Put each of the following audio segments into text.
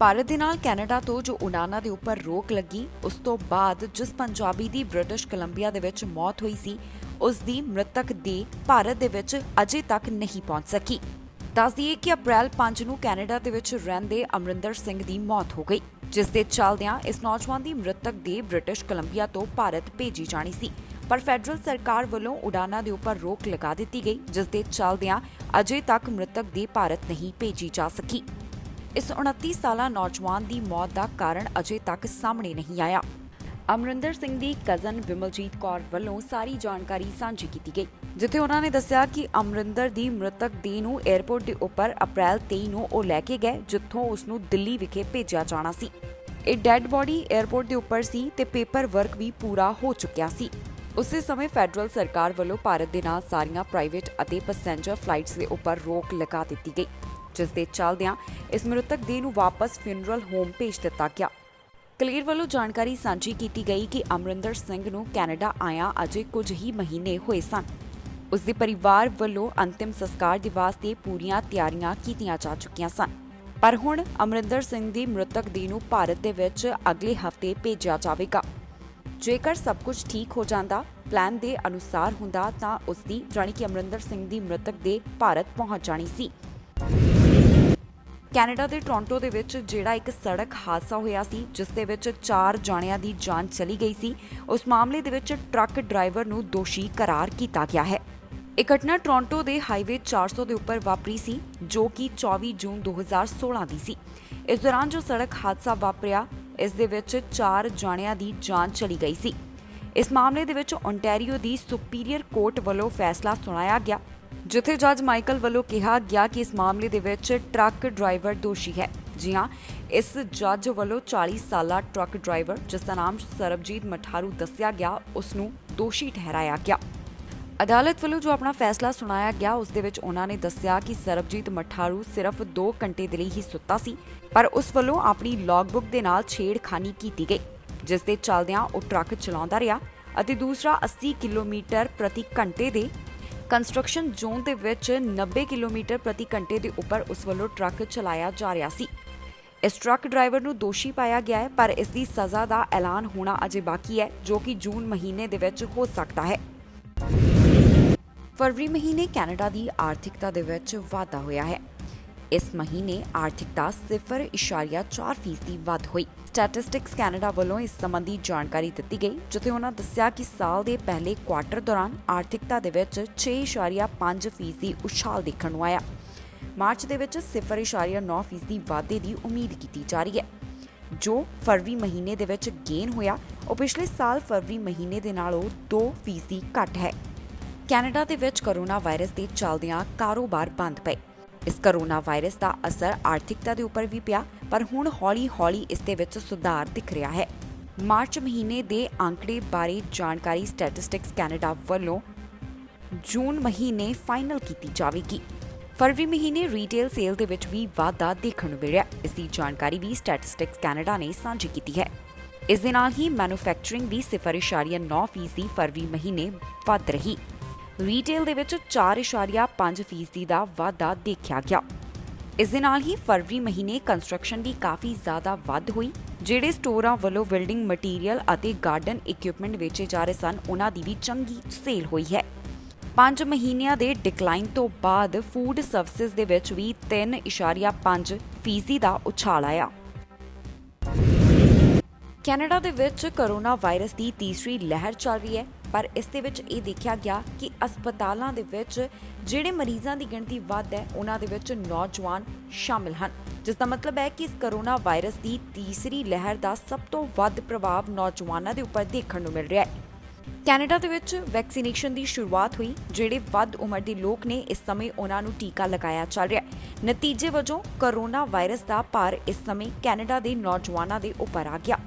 ਭਾਰਤ ਦੇ ਨਾਲ ਕੈਨੇਡਾ ਤੋਂ ਜੋ ਉਡਾਨਾਂ ਦੇ ਉੱਪਰ ਰੋਕ ਲੱਗੀ, ਉਸ ਤੋਂ ਬਾਅਦ ਜਿਸ ਪੰਜਾਬੀ ਦੀ ਬ੍ਰਿਟਿਸ਼ ਕੋਲੰਬੀਆ ਦੇ ਵਿੱਚ ਮੌਤ ਹੋਈ ਸੀ, ਉਸ ਦੀ ਮ੍ਰਿਤਕ ਦੇਹ ਭਾਰਤ ਦੇ ਵਿੱਚ ਅਜੇ ਤੱਕ ਨਹੀਂ ਪਹੁੰਚ ਸਕੀ। ਦੱਸ ਦਈਏ ਕਿ ਅਪ੍ਰੈਲ 5 ਨੂੰ ਕੈਨੇਡਾ ਦੇ ਵਿੱਚ ਰਹਿੰਦੇ ਅਮਰਿੰਦਰ ਸਿੰਘ ਦੀ ਮੌਤ ਹੋ ਗਈ, ਜਿਸ ਦੇ ਚੱਲਦਿਆਂ ਇਸ ਨੌਜਵਾਨ ਦੀ ਮ੍ਰਿਤਕ ਦੇਹ ਬ੍ਰਿਟਿਸ਼ ਕੋਲੰਬੀਆ ਤੋਂ ਭਾਰਤ ਭੇਜੀ ਜਾਣੀ ਸੀ, ਪਰ ਫੈਡਰਲ ਸਰਕਾਰ ਵੱਲੋਂ ਉਡਾਨਾਂ ਦੇ ਉੱਪਰ ਰੋਕ ਲਗਾ ਦਿੱਤੀ ਗਈ, ਜਿਸ ਦੇ ਚੱਲਦਿਆਂ ਅਜੇ ਤੱਕ ਮ੍ਰਿਤਕ ਦੇਹ ਭਾਰਤ ਨਹੀਂ ਭੇਜੀ ਜਾ ਸਕੀ। ਇਸ 29 ਸਾਲਾ ਨੌਜਵਾਨ ਦੀ ਮੌਤ ਦਾ ਕਾਰਨ ਅਜੇ ਤੱਕ ਸਾਹਮਣੇ ਨਹੀਂ ਆਇਆ। ਅਮਰਿੰਦਰ ਸਿੰਘ ਦੀ ਕਜ਼ਨ ਵਿਮਲਜੀਤ ਕੌਰ ਵੱਲੋਂ ਸਾਰੀ ਜਾਣਕਾਰੀ ਸਾਂਝੀ ਕੀਤੀ ਗਈ, ਜਿੱਥੇ ਉਹਨਾਂ ਨੇ ਦੱਸਿਆ ਕਿ ਅਮਰਿੰਦਰ ਦੀ ਮ੍ਰਿਤਕ ਦੇਹ ਨੂੰ 에ਅਰਪੋਰਟ ਦੇ ਉੱਪਰ ਅਪ੍ਰੈਲ 23 ਨੂੰ ਉਹ ਲੈ ਕੇ ਗਏ, ਜਿੱਥੋਂ ਉਸ ਨੂੰ ਦਿੱਲੀ ਵਿਖੇ ਭੇਜਿਆ ਜਾਣਾ ਸੀ। ਇਹ ਡੈੱਡ ਬੋਡੀ 에ਅਰਪੋਰਟ ਦੇ ਉੱਪਰ ਸੀ ਤੇ ਪੇਪਰ ਵਰਕ ਵੀ ਪੂਰਾ ਹੋ ਚੁੱਕਿਆ ਸੀ। ਉਸੇ ਸਮੇਂ ਫੈਡਰਲ ਸਰਕਾਰ ਵੱਲੋਂ ਭਾਰਤ ਦੇ ਨਾਲ ਸਾਰੀਆਂ ਪ੍ਰਾਈਵੇਟ ਅਤੇ ਪੈਸੇਂਜਰ ਫਲਾਈਟਸ ਦੇ ਉੱਪਰ ਰੋਕ ਲਗਾ ਦਿੱਤੀ ਗਈ, ਜਿਸ ਦੇ ਚੱਲਦਿਆਂ ਇਸ ਮ੍ਰਿਤਕ ਦੇਹ ਨੂੰ ਵਾਪਸ ਫਿਊਨਰਲ ਹੋਮ ਭੇਜ ਦਿੱਤਾ ਗਿਆ। ਕਲੀਅਰ ਵੱਲੋਂ ਜਾਣਕਾਰੀ ਸਾਂਝੀ ਕੀਤੀ ਗਈ ਕਿ ਅਮਰਿੰਦਰ ਸਿੰਘ ਨੂੰ ਕੈਨੇਡਾ ਆਇਆ ਅਜੇ ਕੁਝ ਹੀ ਮਹੀਨੇ ਹੋਏ ਸਨ। ਉਸ ਦੇ ਪਰਿਵਾਰ ਵੱਲੋਂ ਅੰਤਿਮ ਸੰਸਕਾਰ ਦੇ ਵਾਸਤੇ ਪੂਰੀਆਂ ਤਿਆਰੀਆਂ ਕੀਤੀਆਂ ਜਾ ਚੁੱਕੀਆਂ ਸਨ, ਪਰ ਹੁਣ ਅਮਰਿੰਦਰ ਸਿੰਘ ਦੀ ਮ੍ਰਿਤਕ ਦੇਹ ਨੂੰ ਭਾਰਤ ਦੇ ਵਿੱਚ ਅਗਲੇ ਹਫ਼ਤੇ ਭੇਜਿਆ ਜਾਵੇਗਾ। ਜੇਕਰ ਸਭ ਕੁਝ ਠੀਕ ਹੋ ਜਾਂਦਾ, ਪਲਾਨ ਦੇ ਅਨੁਸਾਰ ਹੁੰਦਾ, ਤਾਂ ਉਸ ਦੀ ਜਾਣੀ ਕਿ ਅਮਰਿੰਦਰ ਸਿੰਘ ਦੀ ਮ੍ਰਿਤਕ ਦੇਹ ਭਾਰਤ ਪਹੁੰਚ ਜਾਣੀ ਸੀ। ਕੈਨੇਡਾ ਦੇ ਟੋਰਾਂਟੋ ਦੇ ਵਿੱਚ ਜਿਹੜਾ ਇੱਕ ਸੜਕ ਹਾਦਸਾ ਹੋਇਆ ਸੀ, ਜਿਸ ਦੇ ਵਿੱਚ 4 ਜਾਣਿਆਂ ਦੀ ਜਾਨ ਚਲੀ ਗਈ ਸੀ, ਉਸ ਮਾਮਲੇ ਦੇ ਵਿੱਚ ਟਰੱਕ ਡਰਾਈਵਰ ਨੂੰ ਦੋਸ਼ੀ ਕਰਾਰ ਕੀਤਾ ਗਿਆ ਹੈ। ਇਹ ਘਟਨਾ ਟੋਰਾਂਟੋ ਦੇ ਹਾਈਵੇ 400 ਦੇ ਉੱਪਰ ਵਾਪਰੀ ਸੀ, ਜੋ ਕਿ 24 ਜੂਨ 2016 ਦੀ ਸੀ। ਇਸ ਦੌਰਾਨ ਜੋ ਸੜਕ ਹਾਦਸਾ ਵਾਪਰਿਆ, ਇਸ ਦੇ ਵਿੱਚ 4 ਜਾਣਿਆਂ ਦੀ ਜਾਨ ਚਲੀ ਗਈ ਸੀ। ਇਸ ਮਾਮਲੇ ਦੇ ਵਿੱਚ ਓਨਟਾਰੀਓ ਦੀ ਸੁਪੀਰੀਅਰ ਕੋਰਟ ਵੱਲੋਂ ਫੈਸਲਾ ਸੁਣਾਇਆ ਗਿਆ, ਜਿੱਥੇ ਜੱਜ ਮਾਈਕਲ ਵੱਲੋਂ ਕਿਹਾ ਗਿਆ ਕਿ ਇਸ ਮਾਮਲੇ ਦੇ ਵਿੱਚ ਟਰੱਕ ਡਰਾਈਵਰ ਦੋਸ਼ੀ ਹੈ। ਜੀ ਹਾਂ, ਇਸ ਜੱਜ ਵੱਲੋਂ 40 ਸਾਲਾ ਟਰੱਕ ਡਰਾਈਵਰ, ਜਿਸ ਦਾ ਨਾਮ ਸਰਬਜੀਤ ਮਠਾਰੂ ਦੱਸਿਆ ਗਿਆ, ਉਸ ਨੂੰ ਦੋਸ਼ੀ ਠਹਿਰਾਇਆ ਗਿਆ। ਅਦਾਲਤ ਵੱਲੋਂ ਜੋ ਆਪਣਾ ਫੈਸਲਾ ਸੁਣਾਇਆ ਗਿਆ, ਉਸ ਦੇ ਵਿੱਚ ਉਹਨਾਂ ਨੇ ਦੱਸਿਆ ਕਿ ਸਰਬਜੀਤ ਮਠਾਰੂ ਸਿਰਫ 2 ਘੰਟੇ ਦੇ ਲਈ ਹੀ ਸੁੱਤਾ ਸੀ, ਪਰ ਉਸ ਵੱਲੋਂ ਆਪਣੀ ਲੌਗਬੁੱਕ ਦੇ ਨਾਲ ਛੇੜਖਾਨੀ ਕੀਤੀ ਗਈ, ਜਿਸ ਦੇ ਚੱਲਦਿਆਂ ਉਹ ਟਰੱਕ ਚਲਾਉਂਦਾ ਰਿਹਾ ਅਤੇ ਦੂਸਰਾ 80 ਕਿਲੋਮੀਟਰ ਪ੍ਰਤੀ ਘੰਟੇ ਦੇ ਕੰਸਟਰਕਸ਼ਨ ਜ਼ੋਨ ਦੇ ਵਿੱਚ 90 ਕਿਲੋਮੀਟਰ ਪ੍ਰਤੀ ਘੰਟੇ ਦੇ ਉੱਪਰ ਉਸ ਵੱਲੋਂ ਟਰੱਕ ਚਲਾਇਆ ਜਾ ਰਿਹਾ ਸੀ। ਇਸ ਟਰੱਕ ਡਰਾਈਵਰ ਨੂੰ ਦੋਸ਼ੀ ਪਾਇਆ ਗਿਆ ਹੈ, ਪਰ ਇਸ ਦੀ ਸਜ਼ਾ ਦਾ ਐਲਾਨ ਹੋਣਾ ਅਜੇ ਬਾਕੀ ਹੈ, ਜੋ ਕਿ ਜੂਨ ਮਹੀਨੇ ਦੇ ਵਿੱਚ ਹੋ ਸਕਦਾ ਹੈ। ਫਰਵਰੀ ਮਹੀਨੇ ਕੈਨੇਡਾ ਦੀ ਆਰਥਿਕਤਾ ਦੇ ਵਿੱਚ ਵਾਧਾ ਹੋਇਆ ਹੈ। ਇਸ ਮਹੀਨੇ ਆਰਥਿਕਤਾ 0.4% ਵੱਧ ਹੋਈ। ਸਟੈਟਿਸਟਿਕਸ ਕੈਨੇਡਾ ਵੱਲੋਂ ਇਸ ਸੰਬੰਧੀ ਜਾਣਕਾਰੀ ਦਿੱਤੀ ਗਈ, ਜਿੱਥੇ ਉਹਨਾਂ ਦੱਸਿਆ ਕਿ ਸਾਲ ਦੇ ਪਹਿਲੇ ਕੁਆਰਟਰ ਦੌਰਾਨ ਆਰਥਿਕਤਾ ਦੇ ਵਿੱਚ 6.5% ਉਛਾਲ ਦੇਖਣ ਨੂੰ ਆਇਆ। ਮਾਰਚ ਦੇ ਵਿੱਚ 0.9% ਵਾਧੇ ਦੀ ਉਮੀਦ ਕੀਤੀ ਜਾ ਰਹੀ ਹੈ। ਜੋ ਫਰਵਰੀ ਮਹੀਨੇ ਦੇ ਵਿੱਚ ਗੇਨ ਹੋਇਆ, ਉਹ ਪਿਛਲੇ ਸਾਲ ਫਰਵਰੀ ਮਹੀਨੇ ਦੇ ਨਾਲੋਂ 2% ਘੱਟ ਹੈ। ਕੈਨੇਡਾ ਦੇ ਵਿੱਚ ਕੋਰੋਨਾ ਵਾਇਰਸ ਦੇ ਚੱਲਦਿਆਂ ਕਾਰੋਬਾਰ ਬੰਦ ਪਏ। ਇਸ ਕੋਰੋਨਾ ਵਾਇਰਸ ਦਾ ਅਸਰ ਆਰਥਿਕਤਾ ਦੇ ਉੱਪਰ ਵੀ ਪਿਆ, ਪਰ ਹੁਣ ਹੌਲੀ-ਹੌਲੀ ਇਸ ਦੇ ਵਿੱਚ ਸੁਧਾਰ ਦਿਖ ਰਿਹਾ ਹੈ। ਮਾਰਚ ਮਹੀਨੇ ਦੇ ਅੰਕੜੇ ਬਾਰੇ ਜਾਣਕਾਰੀ ਸਟੈਟਿਸਟਿਕਸ ਕੈਨੇਡਾ ਵੱਲੋਂ ਜੂਨ ਮਹੀਨੇ ਫਾਈਨਲ ਕੀਤੀ ਜਾਵੇਗੀ। ਫਰਵਰੀ ਮਹੀਨੇ ਰੀਟੇਲ ਸੇਲ ਦੇ ਵਿੱਚ ਵੀ ਵਾਧਾ ਦੇਖਣ ਨੂੰ ਮਿਲਿਆ। ਇਸ ਦੀ ਜਾਣਕਾਰੀ ਵੀ ਸਟੈਟਿਸਟਿਕਸ ਕੈਨੇਡਾ ਨੇ ਸਾਂਝੀ ਕੀਤੀ ਹੈ। ਇਸ ਦੇ ਨਾਲ ਹੀ ਮੈਨੂਫੈਕਚਰਿੰਗ ਵੀ 0.9% ਫਰਵਰੀ ਮਹੀਨੇ ਵੱਧ ਰਹੀ। ਰੀਟੇਲ ਦੇ ਵਿੱਚ 4.5% ਦਾ ਵਾਧਾ ਦੇਖਿਆ ਗਿਆ। ਇਸ ਦੇ ਨਾਲ ਹੀ ਫਰਵਰੀ ਮਹੀਨੇ ਕੰਸਟਰਕਸ਼ਨ ਵੀ ਕਾਫੀ ਜ਼ਿਆਦਾ ਵੱਧ ਹੋਈ। ਜਿਹੜੇ ਸਟੋਰਾਂ ਵੱਲੋਂ ਬਿਲਡਿੰਗ ਮਟੀਰੀਅਲ ਅਤੇ ਗਾਰਡਨ ਇਕਵਿਪਮੈਂਟ ਵੇਚੇ ਜਾ ਰਹੇ ਸਨ, ਉਹਨਾਂ ਦੀ ਵੀ ਚੰਗੀ ਸੇਲ ਹੋਈ ਹੈ। 5 ਮਹੀਨਿਆਂ ਦੇ ਡਿਕਲਾਈਨ ਤੋਂ ਬਾਅਦ ਫੂਡ ਸਰਵਿਸਿਜ਼ ਦੇ ਵਿੱਚ ਵੀ 3.5% ਦਾ ਉਛਾਲ ਆਇਆ। ਕੈਨੇਡਾ ਦੇ ਵਿੱਚ ਕੋਰੋਨਾ ਵਾਇਰਸ ਦੀ ਤੀਸਰੀ ਲਹਿਰ ਚੱਲ ਰਹੀ ਹੈ, ਪਰ ਇਸ ਦੇ ਵਿੱਚ ਇਹ ਦੇਖਿਆ ਗਿਆ ਕਿ ਹਸਪਤਾਲਾਂ ਦੇ ਵਿੱਚ ਜਿਹੜੇ ਮਰੀਜ਼ਾਂ ਦੀ ਗਿਣਤੀ ਵੱਧ ਹੈ, ਉਹਨਾਂ ਦੇ ਵਿੱਚ ਨੌਜਵਾਨ ਸ਼ਾਮਿਲ ਹਨ, ਜਿਸ ਦਾ ਮਤਲਬ ਹੈ ਕਿ ਇਸ ਕੋਰੋਨਾ ਵਾਇਰਸ ਦੀ ਤੀਸਰੀ ਲਹਿਰ ਦਾ ਸਭ ਤੋਂ ਵੱਧ ਪ੍ਰਭਾਵ ਨੌਜਵਾਨਾਂ ਦੇ ਉੱਪਰ ਦੇਖਣ ਨੂੰ ਮਿਲ ਰਿਹਾ ਹੈ। ਕੈਨੇਡਾ ਦੇ ਵਿੱਚ ਵੈਕਸੀਨੇਸ਼ਨ ਦੀ ਸ਼ੁਰੂਆਤ ਹੋਈ। ਜਿਹੜੇ ਵੱਧ ਉਮਰ ਦੇ ਲੋਕ ਨੇ, ਇਸ ਸਮੇਂ ਉਹਨਾਂ ਨੂੰ ਟੀਕਾ ਲਗਾਇਆ ਚੱਲ ਰਿਹਾ ਹੈ। ਨਤੀਜੇ ਵਜੋਂ ਕੋਰੋਨਾ ਵਾਇਰਸ ਦਾ ਭਾਰ ਇਸ ਸਮੇਂ ਕੈਨੇਡਾ ਦੇ ਨੌਜਵਾਨਾਂ ਦੇ ਉੱਪਰ ਆ ਗਿਆ।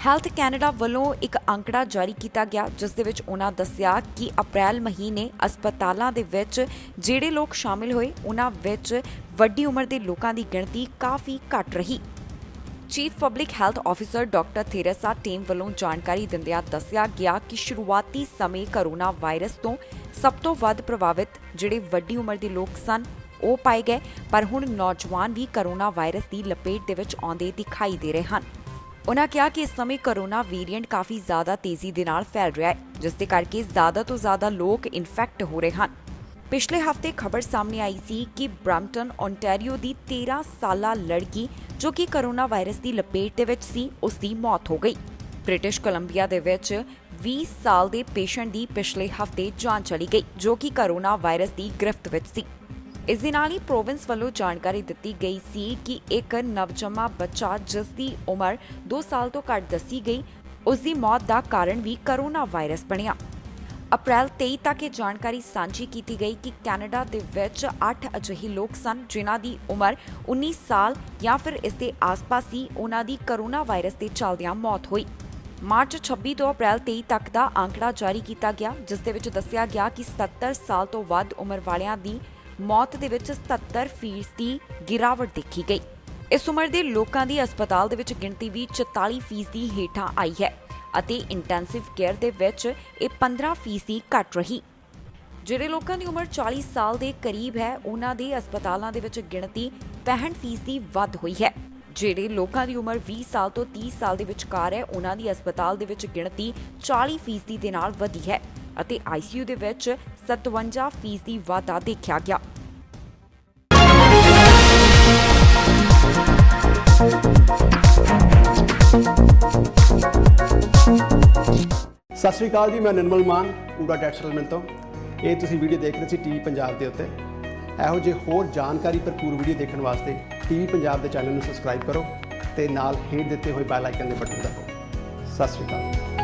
ਹੈਲਥ ਕੈਨੇਡਾ ਵੱਲੋਂ ਇੱਕ ਅੰਕੜਾ ਜਾਰੀ ਕੀਤਾ ਗਿਆ, ਜਿਸ ਦੇ ਵਿੱਚ ਉਹਨਾਂ ਦੱਸਿਆ ਕਿ ਅਪ੍ਰੈਲ ਮਹੀਨੇ ਹਸਪਤਾਲਾਂ ਦੇ ਵਿੱਚ ਜਿਹੜੇ ਲੋਕ ਸ਼ਾਮਿਲ ਹੋਏ, ਉਹਨਾਂ ਵਿੱਚ ਵੱਡੀ ਉਮਰ ਦੇ ਲੋਕਾਂ ਦੀ ਗਿਣਤੀ ਕਾਫੀ ਘੱਟ ਰਹੀ। Chief public health officer doctor Theresa Tam ਵੱਲੋਂ ਜਾਣਕਾਰੀ ਦਿੰਦਿਆਂ ਦੱਸਿਆ ਗਿਆ ਕਿ ਸ਼ੁਰੂਆਤੀ ਸਮੇਂ ਕੋਰੋਨਾ ਵਾਇਰਸ ਤੋਂ ਸਭ ਤੋਂ ਵੱਧ ਪ੍ਰਭਾਵਿਤ ਜਿਹੜੇ ਵੱਡੀ ਉਮਰ ਦੇ ਲੋਕ ਸਨ, ਉਹ ਪਾਏ ਗਏ, ਪਰ ਹੁਣ ਨੌਜਵਾਨ ਵੀ ਕਰੋਨਾ ਵਾਇਰਸ ਦੀ ਲਪੇਟ ਦੇ ਵਿੱਚ ਆਉਂਦੇ ਦਿਖਾਈ ਦੇ ਰਹੇ ਹਨ। ਉਨ੍ਹਾਂ ਕਿਹਾ ਕਿ ਇਸ ਸਮੇਂ ਕਰੋਨਾ ਵੇਰੀਐਂਟ ਕਾਫੀ ਜ਼ਿਆਦਾ ਤੇਜ਼ੀ ਦੇ ਨਾਲ ਫੈਲ ਰਿਹਾ ਹੈ, ਜਿਸ ਦੇ ਕਰਕੇ ਜ਼ਿਆਦਾ ਤੋਂ ਜ਼ਿਆਦਾ ਲੋਕ ਇਨਫੈਕਟ ਹੋ ਰਹੇ ਹਨ। ਪਿਛਲੇ ਹਫ਼ਤੇ ਖਬਰ ਸਾਹਮਣੇ ਆਈ ਸੀ ਕਿ ਬ੍ਰੈਂਪਟਨ, ਓਨਟਾਰੀਓ ਦੀ 13 ਸਾਲਾ ਲੜਕੀ ਜੋ ਕਿ ਕਰੋਨਾ ਵਾਇਰਸ ਦੀ ਲਪੇਟ ਦੇ ਵਿੱਚ ਸੀ, ਉਸ ਦੀ ਮੌਤ ਹੋ ਗਈ। ਬ੍ਰਿਟਿਸ਼ ਕੋਲੰਬੀਆ ਦੇ ਵਿੱਚ 20 ਸਾਲ ਦੇ ਪੇਸ਼ੈਂਟ ਦੀ ਪਿਛਲੇ ਹਫ਼ਤੇ ਜਾਨ ਚਲੀ ਗਈ, ਜੋ ਕਿ ਕਰੋਨਾ ਵਾਇਰਸ ਦੀ ਗ੍ਰਿਫਤ ਵਿੱਚ ਸੀ। ਇਸ ਦੇ ਨਾਲ ਹੀ ਪ੍ਰੋਵਿੰਸ ਵੱਲੋਂ ਜਾਣਕਾਰੀ ਦਿੱਤੀ ਗਈ ਸੀ ਕਿ ਇੱਕ ਨਵਜੰਮਾ ਬੱਚਾ ਜਿਸ ਦੀ ਉਮਰ 2 ਸਾਲ ਤੋਂ ਘੱਟ ਦੱਸੀ ਗਈ, ਉਸ ਦੀ ਮੌਤ ਦਾ ਕਾਰਨ ਵੀ ਕਰੋਨਾ ਵਾਇਰਸ ਬਣਿਆ। ਅਪ੍ਰੈਲ 23 ਤੱਕ ਇਹ ਜਾਣਕਾਰੀ ਸਾਂਝੀ ਕੀਤੀ ਗਈ ਕਿ ਕੈਨੇਡਾ ਦੇ ਵਿੱਚ 8 ਅਜਿਹੇ ਲੋਕ ਸਨ ਜਿਨ੍ਹਾਂ ਦੀ ਉਮਰ 19 ਸਾਲ ਜਾਂ ਫਿਰ ਇਸ ਦੇ ਆਸ-ਪਾਸ ਸੀ, ਉਹਨਾਂ ਦੀ ਕਰੋਨਾ ਵਾਇਰਸ ਦੇ ਚੱਲਦਿਆਂ ਮੌਤ ਹੋਈ। ਮਾਰਚ 26 ਤੋਂ ਅਪ੍ਰੈਲ 23 ਤੱਕ ਦਾ ਅੰਕੜਾ ਜਾਰੀ ਕੀਤਾ ਗਿਆ, ਜਿਸ ਦੇ ਵਿੱਚ ਦੱਸਿਆ ਗਿਆ ਕਿ 70 ਸਾਲ ਤੋਂ ਵੱਧ ਉਮਰ ਵਾਲਿਆਂ ਦੀ ਮੌਤ ਦੇ ਵਿੱਚ 77% ਦੀ ਗਿਰਾਵਟ ਦੇਖੀ ਗਈ। ਇਸ ਉਮਰ ਦੇ ਲੋਕਾਂ ਦੀ ਹਸਪਤਾਲ ਦੇ ਵਿੱਚ ਗਿਣਤੀ ਵੀ 44% ਦੀ ਹੇਠਾਂ ਆਈ ਹੈ ਅਤੇ ਇੰਟੈਂਸਿਵ ਕੇਅਰ ਦੇ ਵਿੱਚ ਇਹ 15% ਘੱਟ ਰਹੀ। ਜਿਹੜੇ ਲੋਕਾਂ ਦੀ ਉਮਰ 40 ਸਾਲ ਦੇ ਕਰੀਬ ਹੈ, ਉਹਨਾਂ ਦੇ ਹਸਪਤਾਲਾਂ ਦੇ ਵਿੱਚ ਗਿਣਤੀ 65% ਦੀ ਵੱਧ ਹੋਈ ਹੈ। ਜਿਹੜੇ ਲੋਕਾਂ ਦੀ ਉਮਰ 20 ਸਾਲ ਤੋਂ 30 ਸਾਲ ਦੇ ਵਿਚਕਾਰ ਹੈ, ਉਹਨਾਂ ਦੀ ਹਸਪਤਾਲ ਦੇ ਵਿੱਚ ਗਿਣਤੀ 40% ਦੇ ਨਾਲ ਵਧੀ ਹੈ ਅਤੇ ICU ਦੇ ਵਿੱਚ 57% ਦੀ ਵਾਧਾ ਦੇਖਿਆ ਗਿਆ। ਸਤਿ ਸ਼੍ਰੀ ਅਕਾਲ ਜੀ, ਮੈਂ ਨਿਰਮਲ ਮਾਨ ਪੂਰਾ ਡੈਟ ਸੈਟਲਮੈਂਟ ਤੋਂ। ਇਹ ਤੁਸੀਂ ਵੀਡੀਓ ਦੇਖ ਰਹੇ ਸੀ TV ਪੰਜਾਬ ਦੇ ਉੱਤੇ। ਇਹੋ ਜਿਹੇ ਹੋਰ ਜਾਣਕਾਰੀ ਭਰਪੂਰ ਵੀਡੀਓ ਦੇਖਣ ਵਾਸਤੇ TV ਪੰਜਾਬ ਦੇ ਚੈਨਲ ਨੂੰ ਸਬਸਕ੍ਰਾਈਬ ਕਰੋ ਤੇ ਨਾਲ ਹੇਠ ਦਿੱਤੇ ਹੋਏ ਬੈਲ ਆਈਕਨ ਦੇ ਬਟਨ ਦਬਾਓ। ਸਤਿ ਸ਼੍ਰੀ ਅਕਾਲ।